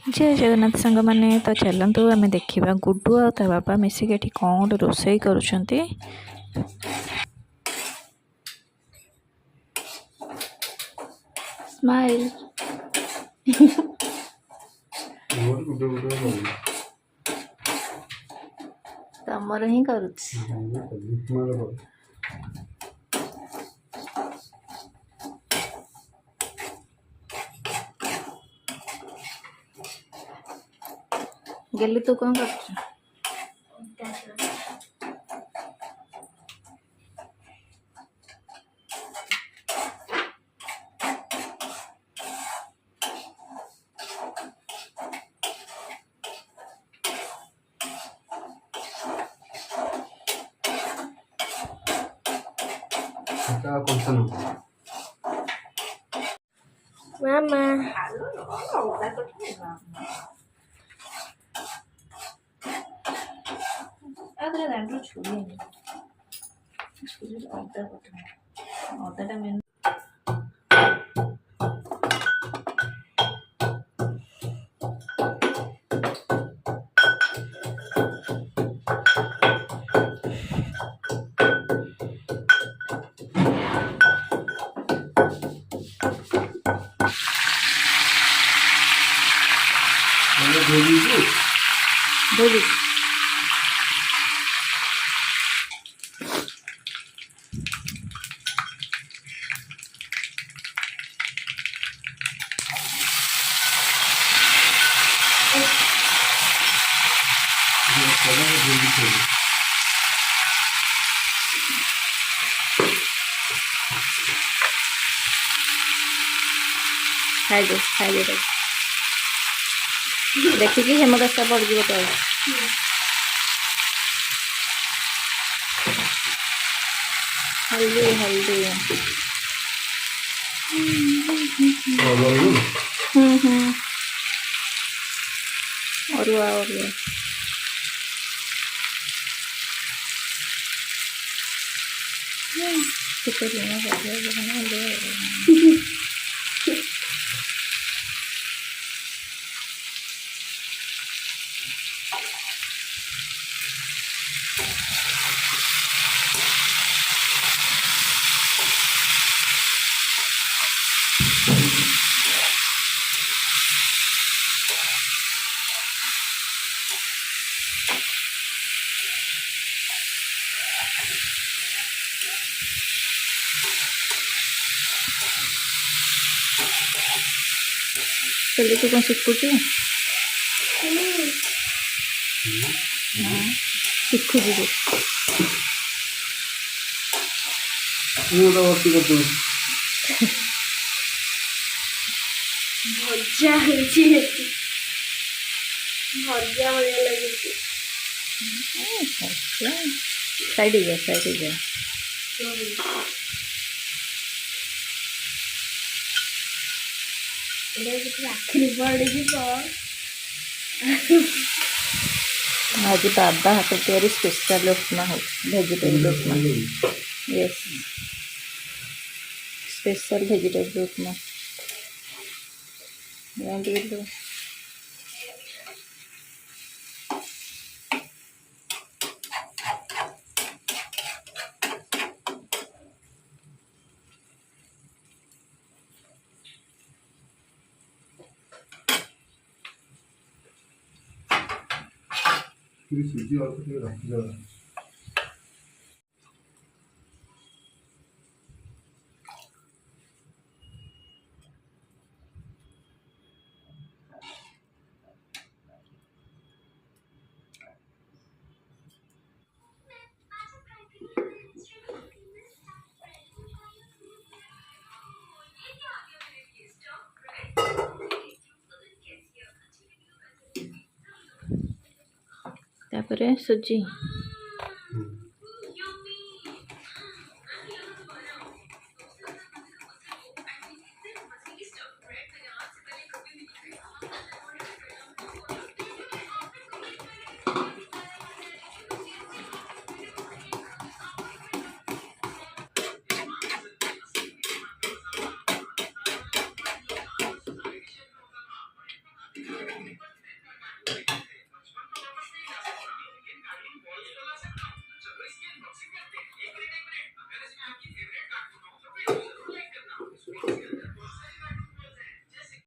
जय जगन्नाथ सांग मैंने तो चलतु आम देखा गुड्डू आ ता बापा मिसिक एठी कौन गोटे रोषे करुँच। स्माइल तमर ही करुँ गेली तू कौन कर मामा अदर दांडू छुरी छुरी अदाटा मेन बोली खाई दे देखिए हेमदस्ता पड़ गई तो हल्दी हल्दी अरुआ अरुआ चलिए तू कौन शिखुची शिखुची भजा भजा बढ़िया लगे साइड जा आखिरी पड़ी आज बाबा हाथ तैयारी स्पेशल उपमा हो वेजिटेबल उपमा यस स्पेशल वेजिटेबल उपमा सूजी और कुछ रख दो तापरे सुजी